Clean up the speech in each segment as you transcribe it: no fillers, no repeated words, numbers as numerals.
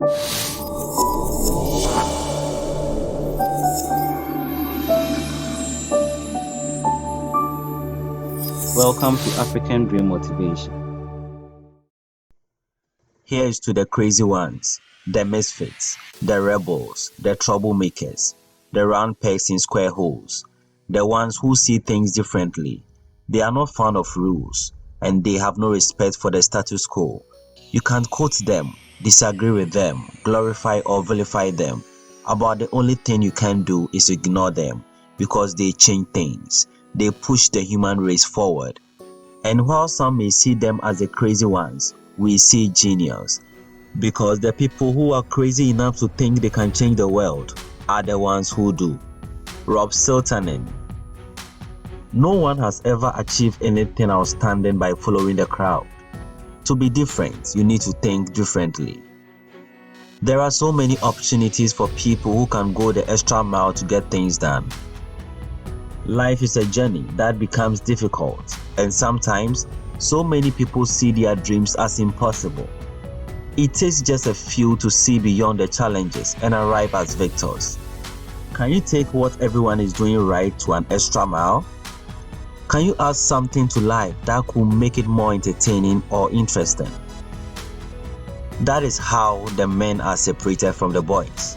Welcome to African Dream Motivation. Here's to the crazy ones, the misfits, the rebels, the troublemakers, the round pegs in square holes, the ones who see things differently. They are not fond of rules, and they have no respect for the status quo. You can't quote them, disagree with them, glorify or vilify them. About the only thing you can do is ignore them, because they change things. They push the human race forward. And while some may see them as the crazy ones, we see genius. Because the people who are crazy enough to think they can change the world are the ones who do. Rob Siltanen. No one has ever achieved anything outstanding by following the crowd. To be different, you need to think differently. There are so many opportunities for people who can go the extra mile to get things done. Life is a journey that becomes difficult, and sometimes so many people see their dreams as impossible. It takes just a few to see beyond the challenges and arrive as victors. Can you take what everyone is doing right to an extra mile? Can you add something to life that could make it more entertaining or interesting? That is how the men are separated from the boys.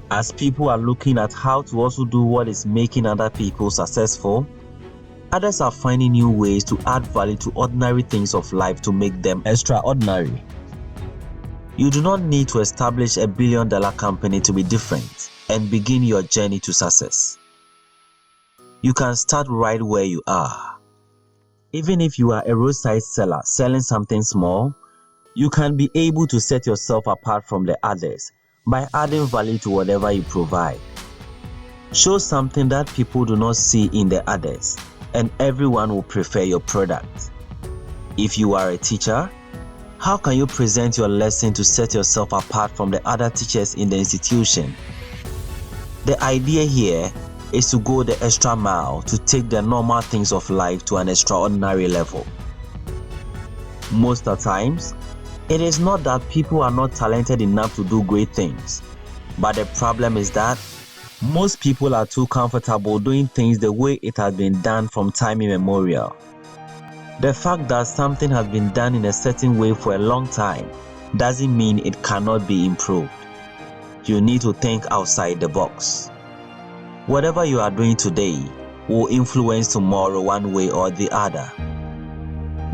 As people are looking at how to also do what is making other people successful, others are finding new ways to add value to ordinary things of life to make them extraordinary. You do not need to establish a billion-dollar company to be different and begin your journey to success. You can start right where you are. Even if you are a roadside seller selling something small, you can be able to set yourself apart from the others by adding value to whatever you provide. Show something that people do not see in the others, and everyone will prefer your product. If you are a teacher, how can you present your lesson to set yourself apart from the other teachers in the institution? The idea here is to go the extra mile to take the normal things of life to an extraordinary level. Most of the times, it is not that people are not talented enough to do great things, but the problem is that most people are too comfortable doing things the way it has been done from time immemorial. The fact that something has been done in a certain way for a long time doesn't mean it cannot be improved. You need to think outside the box. Whatever you are doing today will influence tomorrow one way or the other.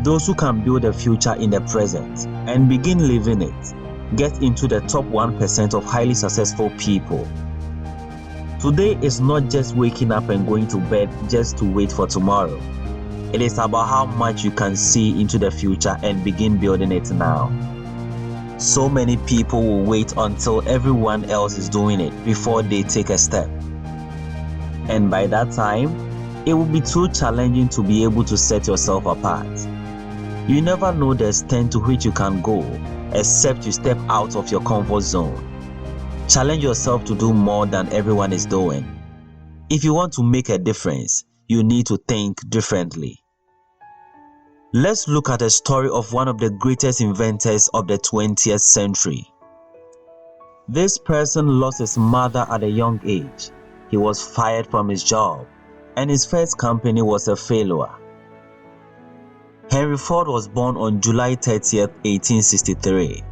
Those who can build a future in the present and begin living it get into the top 1% of highly successful people. Today is not just waking up and going to bed just to wait for tomorrow. It is about how much you can see into the future and begin building it now. So many people will wait until everyone else is doing it before they take a step. And by that time, it will be too challenging to be able to set yourself apart. You never know the extent to which you can go except you step out of your comfort zone. Challenge yourself to do more than everyone is doing. If you want to make a difference, you need to think differently. Let's look at a story of one of the greatest inventors of the 20th century. This person lost his mother at a young age. He was fired from his job, and his first company was a failure. Henry Ford was born on July 30th, 1863.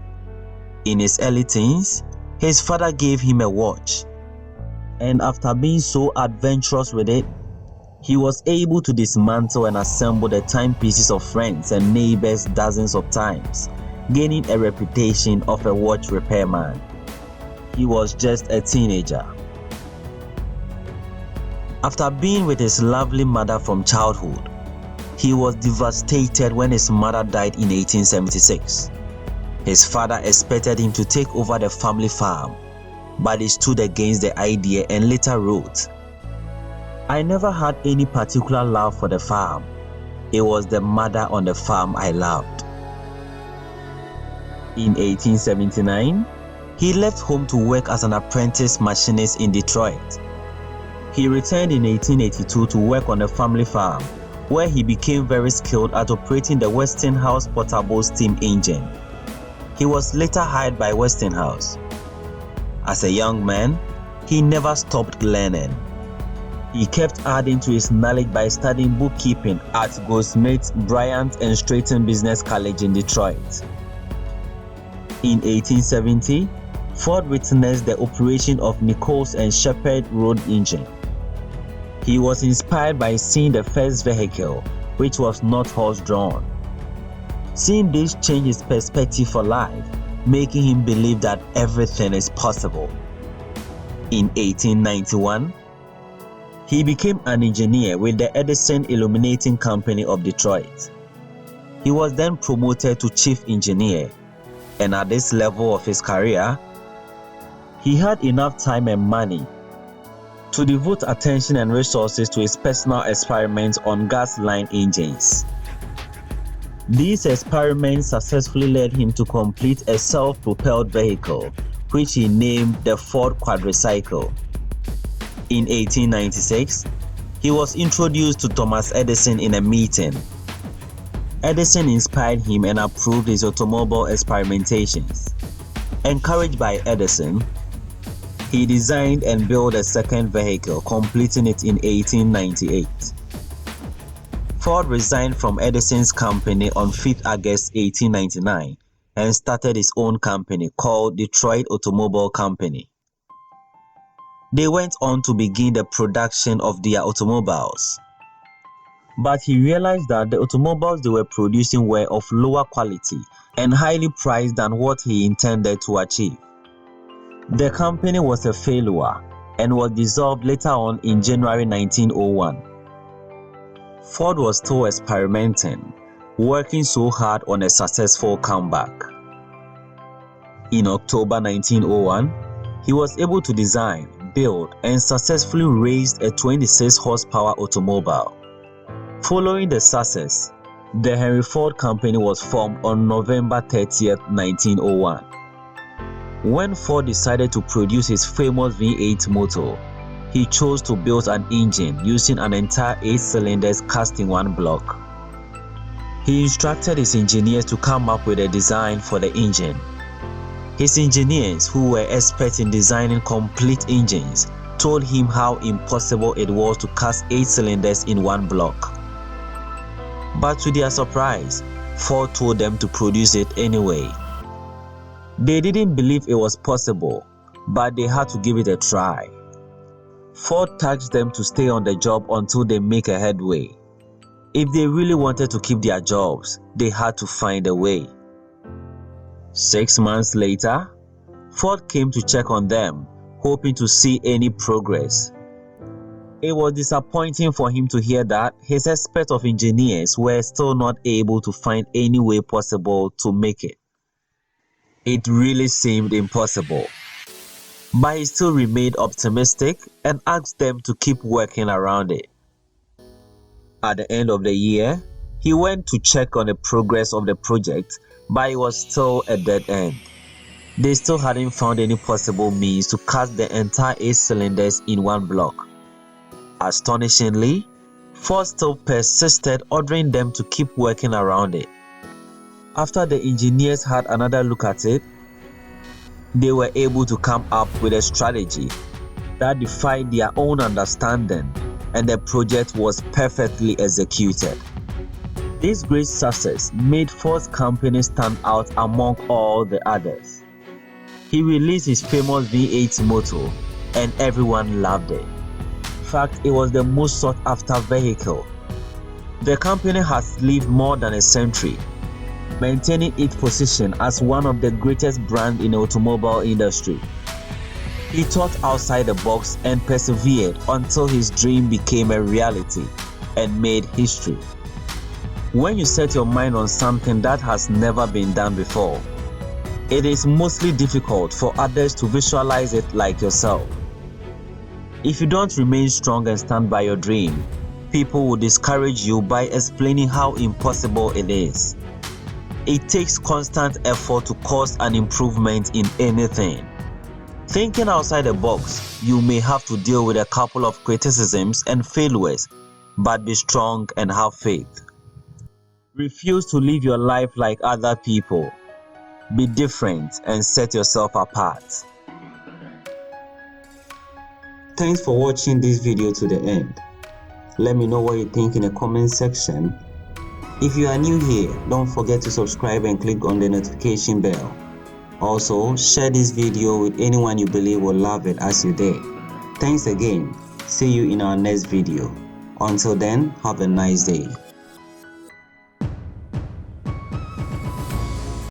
In his early teens, his father gave him a watch, and after being so adventurous with it, he was able to dismantle and assemble the timepieces of friends and neighbors dozens of times, gaining a reputation of a watch repairman. He was just a teenager. After being with his lovely mother from childhood, he was devastated when his mother died in 1876. His father expected him to take over the family farm, but he stood against the idea and later wrote, "I never had any particular love for the farm. It was the mother on the farm I loved." In 1879, he left home to work as an apprentice machinist in Detroit. He returned in 1882 to work on the family farm, where he became very skilled at operating the Westinghouse portable steam engine. He was later hired by Westinghouse. As a young man, he never stopped learning. He kept adding to his knowledge by studying bookkeeping at Goldsmith, Bryant and Stratton Business College in Detroit. In 1870, Ford witnessed the operation of Nichols and Shepard road engine. He was inspired by seeing the first vehicle, which was not horse-drawn. Seeing this changed his perspective for life, making him believe that everything is possible. In 1891, he became an engineer with the Edison Illuminating Company of Detroit. He was then promoted to chief engineer, and at this level of his career, he had enough time and money to devote attention and resources to his personal experiments on gas line engines. These experiments successfully led him to complete a self-propelled vehicle, which he named the Ford Quadricycle. In 1896, he was introduced to Thomas Edison in a meeting. Edison inspired him and approved his automobile experimentations. Encouraged by Edison, he designed and built a second vehicle, completing it in 1898. Ford resigned from Edison's company on 5th August 1899 and started his own company called Detroit Automobile Company. They went on to begin the production of their automobiles. But he realized that the automobiles they were producing were of lower quality and highly priced than what he intended to achieve. The company was a failure and was dissolved later on in January 1901. Ford was still experimenting, working so hard on a successful comeback. In October 1901, he was able to design, build, and successfully raised a 26 horsepower automobile. Following the success, the Henry Ford Company was formed on November 30th, 1901. When Ford decided to produce his famous V8 motor, he chose to build an engine using an entire 8 cylinders cast in one block. He instructed his engineers to come up with a design for the engine. His engineers, who were experts in designing complete engines, told him how impossible it was to cast 8 cylinders in one block. But to their surprise, Ford told them to produce it anyway. They didn't believe it was possible, but they had to give it a try. Ford tasked them to stay on the job until they make a headway. If they really wanted to keep their jobs, they had to find a way. 6 months later, Ford came to check on them, hoping to see any progress. It was disappointing for him to hear that his expert of engineers were still not able to find any way possible to make it. It really seemed impossible. But he still remained optimistic and asked them to keep working around it. At the end of the year, he went to check on the progress of the project, but it was still a dead end. They still hadn't found any possible means to cast the entire 8 cylinders in one block. Astonishingly, Ford still persisted, ordering them to keep working around it. After the engineers had another look at it, they were able to come up with a strategy that defied their own understanding, and the project was perfectly executed. This great success made Ford's company stand out among all the others. He released his famous V8 motor, and everyone loved it. In fact, it was the most sought after vehicle. The company has lived more than a century, maintaining its position as one of the greatest brands in the automobile industry. He thought outside the box and persevered until his dream became a reality and made history. When you set your mind on something that has never been done before, it is mostly difficult for others to visualize it like yourself. If you don't remain strong and stand by your dream, people will discourage you by explaining how impossible it is. It takes constant effort to cause an improvement in anything. Thinking outside the box, you may have to deal with a couple of criticisms and failures, but be strong and have faith. Refuse to live your life like other people. Be different and set yourself apart. Thanks for watching this video to the end. Let me know what you think in the comment section. If you are new here, don't forget to subscribe and click on the notification bell. Also, share this video with anyone you believe will love it as you did. Thanks again. See you in our next video. Until then, have a nice day.